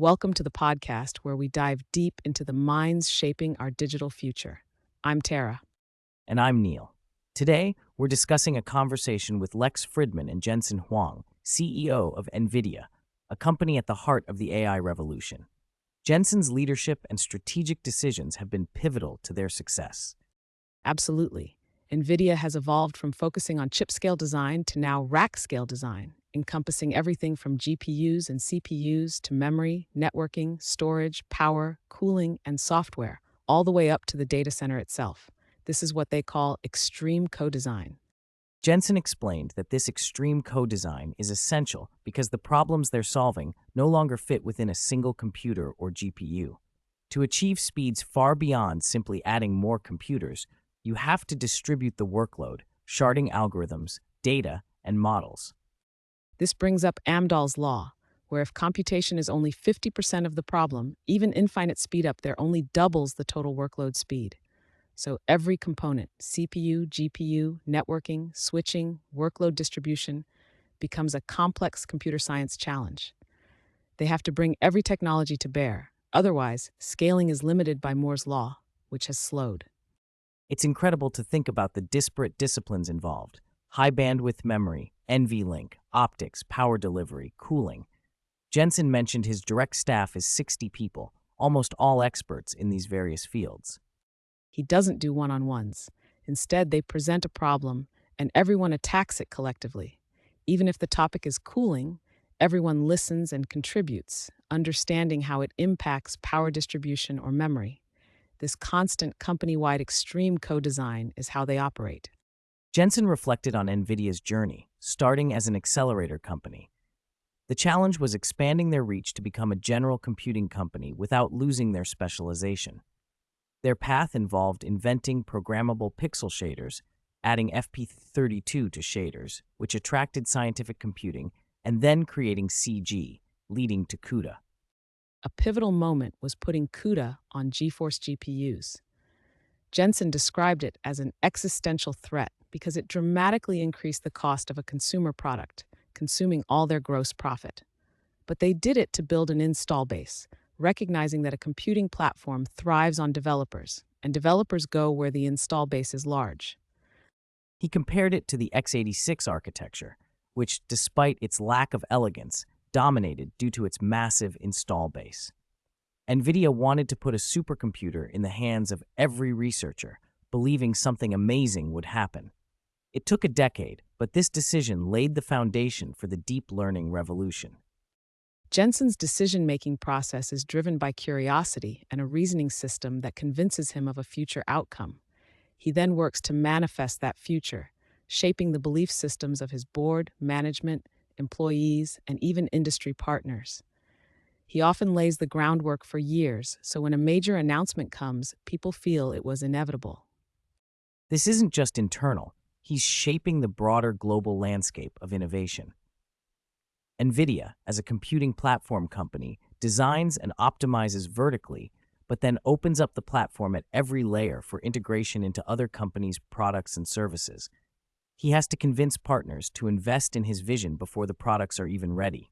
Welcome to the podcast where we dive deep into the minds shaping our digital future. I'm Tara. And I'm Neil. Today, we're discussing a conversation with Lex Fridman and Jensen Huang, CEO of NVIDIA, a company at the heart of the AI revolution. Jensen's leadership and strategic decisions have been pivotal to their success. Absolutely. NVIDIA has evolved from focusing on chip-scale design to now rack-scale design, encompassing everything from GPUs and CPUs to memory, networking, storage, power, cooling, and software, all the way up to the data center itself. This is what they call extreme co-design. Jensen explained that this extreme co-design is essential because the problems they're solving no longer fit within a single computer or GPU. To achieve speeds far beyond simply adding more computers, you have to distribute the workload, sharding algorithms, data, and models. This brings up Amdahl's law, where if computation is only 50% of the problem, even infinite speedup there only doubles the total workload speed. So every component, CPU, GPU, networking, switching, workload distribution, becomes a complex computer science challenge. They have to bring every technology to bear. Otherwise, scaling is limited by Moore's law, which has slowed. It's incredible to think about the disparate disciplines involved: high bandwidth memory, NVLink, optics, power delivery, cooling. Jensen mentioned his direct staff is 60 people, almost all experts in these various fields. He doesn't do one-on-ones. Instead, they present a problem, and everyone attacks it collectively. Even if the topic is cooling, everyone listens and contributes, understanding how it impacts power distribution or memory. This constant company-wide extreme co-design is how they operate. Jensen reflected on NVIDIA's journey, starting as an accelerator company. The challenge was expanding their reach to become a general computing company without losing their specialization. Their path involved inventing programmable pixel shaders, adding FP32 to shaders, which attracted scientific computing, and then creating CG, leading to CUDA. A pivotal moment was putting CUDA on GeForce GPUs. Jensen described it as an existential threat because it dramatically increased the cost of a consumer product, consuming all their gross profit. But they did it to build an install base, recognizing that a computing platform thrives on developers, and developers go where the install base is large. He compared it to the x86 architecture, which, despite its lack of elegance, dominated due to its massive install base. NVIDIA wanted to put a supercomputer in the hands of every researcher, believing something amazing would happen. It took a decade, but this decision laid the foundation for the deep learning revolution. Jensen's decision-making process is driven by curiosity and a reasoning system that convinces him of a future outcome. He then works to manifest that future, shaping the belief systems of his board, management, employees, and even industry partners. He often lays the groundwork for years, so when a major announcement comes, people feel it was inevitable. This isn't just internal, he's shaping the broader global landscape of innovation. NVIDIA, as a computing platform company, designs and optimizes vertically, but then opens up the platform at every layer for integration into other companies' products and services. He has to convince partners to invest in his vision before the products are even ready.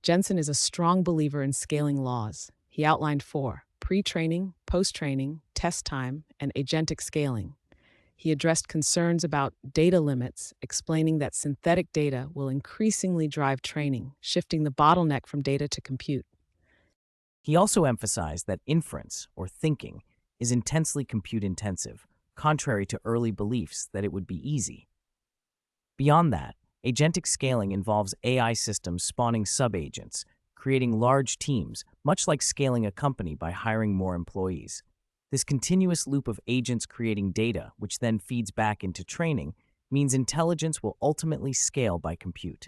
Jensen is a strong believer in scaling laws. He outlined 4: pre-training, post-training, test time, and agentic scaling. He addressed concerns about data limits, explaining that synthetic data will increasingly drive training, shifting the bottleneck from data to compute. He also emphasized that inference, or thinking, is intensely compute-intensive, contrary to early beliefs that it would be easy. Beyond that, agentic scaling involves AI systems spawning sub-agents, creating large teams, much like scaling a company by hiring more employees. This continuous loop of agents creating data, which then feeds back into training, means intelligence will ultimately scale by compute.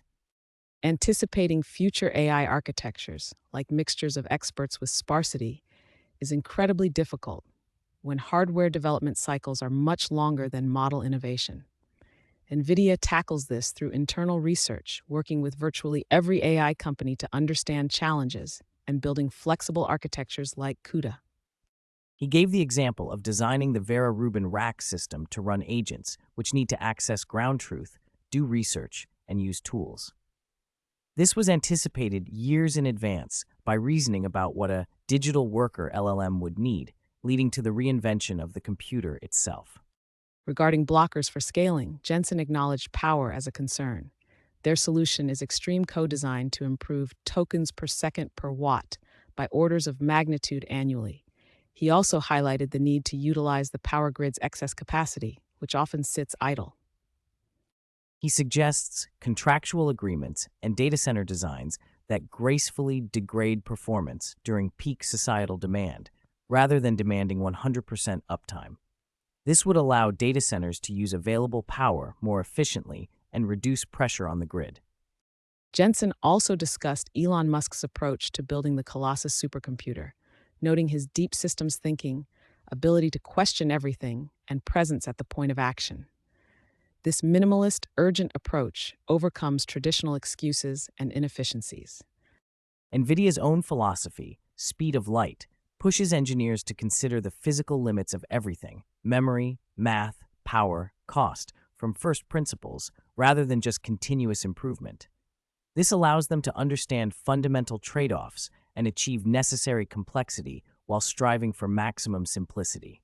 Anticipating future AI architectures, like mixtures of experts with sparsity, is incredibly difficult when hardware development cycles are much longer than model innovation. NVIDIA tackles this through internal research, working with virtually every AI company to understand challenges and building flexible architectures like CUDA. He gave the example of designing the Vera Rubin rack system to run agents, which need to access ground truth, do research, and use tools. This was anticipated years in advance, by reasoning about what a digital worker LLM would need, leading to the reinvention of the computer itself. Regarding blockers for scaling, Jensen acknowledged power as a concern. Their solution is extreme co-design to improve tokens per second per watt by orders of magnitude annually. He also highlighted the need to utilize the power grid's excess capacity, which often sits idle. He suggests contractual agreements and data center designs that gracefully degrade performance during peak societal demand, rather than demanding 100% uptime. This would allow data centers to use available power more efficiently and reduce pressure on the grid. Jensen also discussed Elon Musk's approach to building the Colossus supercomputer, noting his deep systems thinking, ability to question everything, and presence at the point of action. This minimalist, urgent approach overcomes traditional excuses and inefficiencies. NVIDIA's own philosophy, speed of light, pushes engineers to consider the physical limits of everything: memory, math, power, cost, from first principles, rather than just continuous improvement. This allows them to understand fundamental trade-offs and achieve necessary complexity while striving for maximum simplicity.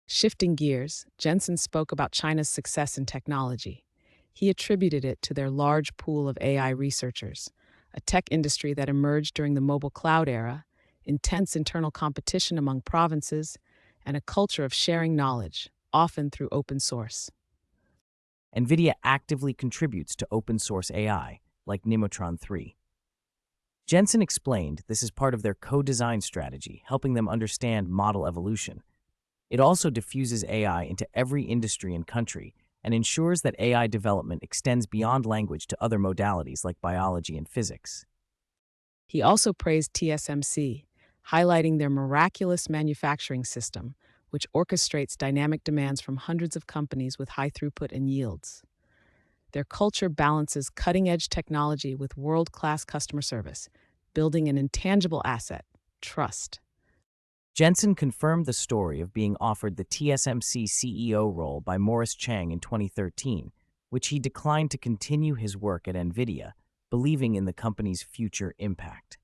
Shifting gears, Jensen spoke about China's success in technology. He attributed it to their large pool of AI researchers, a tech industry that emerged during the mobile cloud era, intense internal competition among provinces, and a culture of sharing knowledge, often through open source. NVIDIA actively contributes to open-source AI, like Nemotron 3. Jensen explained this is part of their co-design strategy, helping them understand model evolution. It also diffuses AI into every industry and country and ensures that AI development extends beyond language to other modalities like biology and physics. He also praised TSMC, highlighting their miraculous manufacturing system, which orchestrates dynamic demands from hundreds of companies with high throughput and yields. Their culture balances cutting-edge technology with world-class customer service, building an intangible asset: trust. Jensen confirmed the story of being offered the TSMC CEO role by Morris Chang in 2013, which he declined to continue his work at NVIDIA, believing in the company's future impact.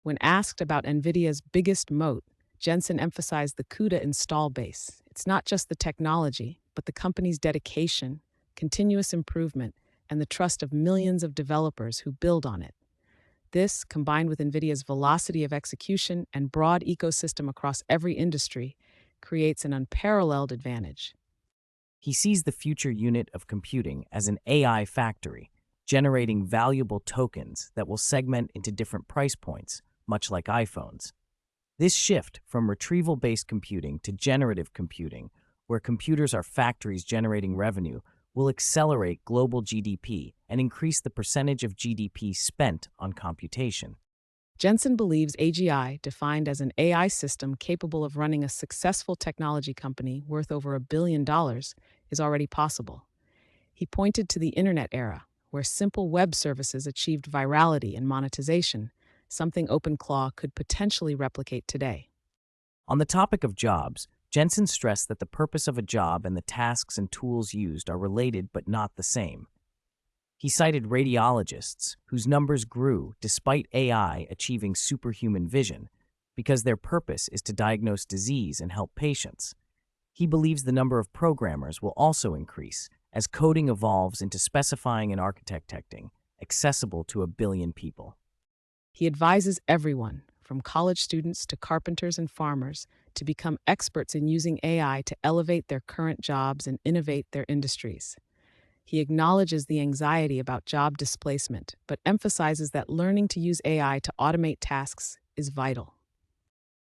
When asked about NVIDIA's biggest moat, Jensen emphasized the CUDA install base. It's not just the technology, but the company's dedication, continuous improvement, and the trust of millions of developers who build on it. This, combined with NVIDIA's velocity of execution and broad ecosystem across every industry, creates an unparalleled advantage. He sees the future unit of computing as an AI factory, generating valuable tokens that will segment into different price points, much like iPhones. This shift from retrieval-based computing to generative computing, where computers are factories generating revenue, will accelerate global GDP and increase the percentage of GDP spent on computation. Jensen believes AGI, defined as an AI system capable of running a successful technology company worth over $1 billion, is already possible. He pointed to the internet era, where simple web services achieved virality and monetization, something OpenClaw could potentially replicate today. On the topic of jobs, Jensen stressed that the purpose of a job and the tasks and tools used are related but not the same. He cited radiologists, whose numbers grew despite AI achieving superhuman vision, because their purpose is to diagnose disease and help patients. He believes the number of programmers will also increase as coding evolves into specifying and architecting, accessible to 1 billion people. He advises everyone, from college students to carpenters and farmers, to become experts in using AI to elevate their current jobs and innovate their industries. He acknowledges the anxiety about job displacement, but emphasizes that learning to use AI to automate tasks is vital.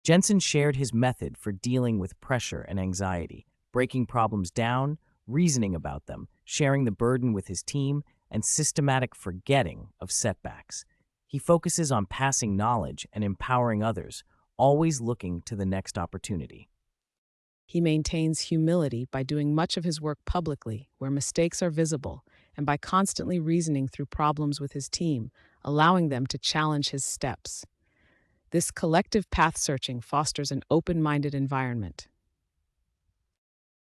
Jensen shared his method for dealing with pressure and anxiety, breaking problems down, reasoning about them, sharing the burden with his team, and systematic forgetting of setbacks. He focuses on passing knowledge and empowering others, always looking to the next opportunity. He maintains humility by doing much of his work publicly, where mistakes are visible, and by constantly reasoning through problems with his team, allowing them to challenge his steps. This collective path searching fosters an open-minded environment.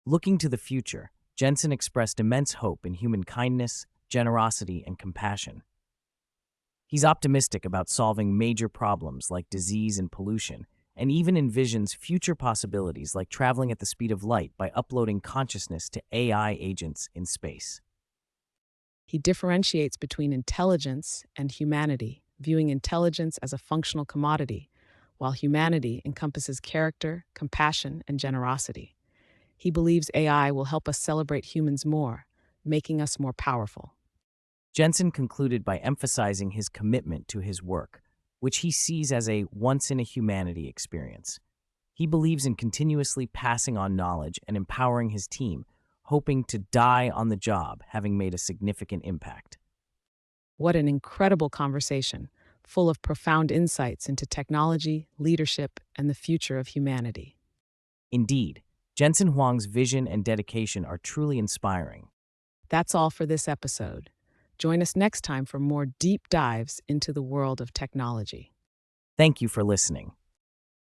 Looking to the future, Jensen expressed immense hope in human kindness, generosity, and compassion. He's optimistic about solving major problems like disease and pollution, and even envisions future possibilities like traveling at the speed of light by uploading consciousness to AI agents in space. He differentiates between intelligence and humanity, viewing intelligence as a functional commodity, while humanity encompasses character, compassion, and generosity. He believes AI will help us celebrate humans more, making us more powerful. Jensen concluded by emphasizing his commitment to his work, which he sees as a once-in-a-humanity experience. He believes in continuously passing on knowledge and empowering his team, hoping to die on the job, having made a significant impact. What an incredible conversation, full of profound insights into technology, leadership, and the future of humanity. Indeed, Jensen Huang's vision and dedication are truly inspiring. That's all for this episode. Join us next time for more deep dives into the world of technology. Thank you for listening.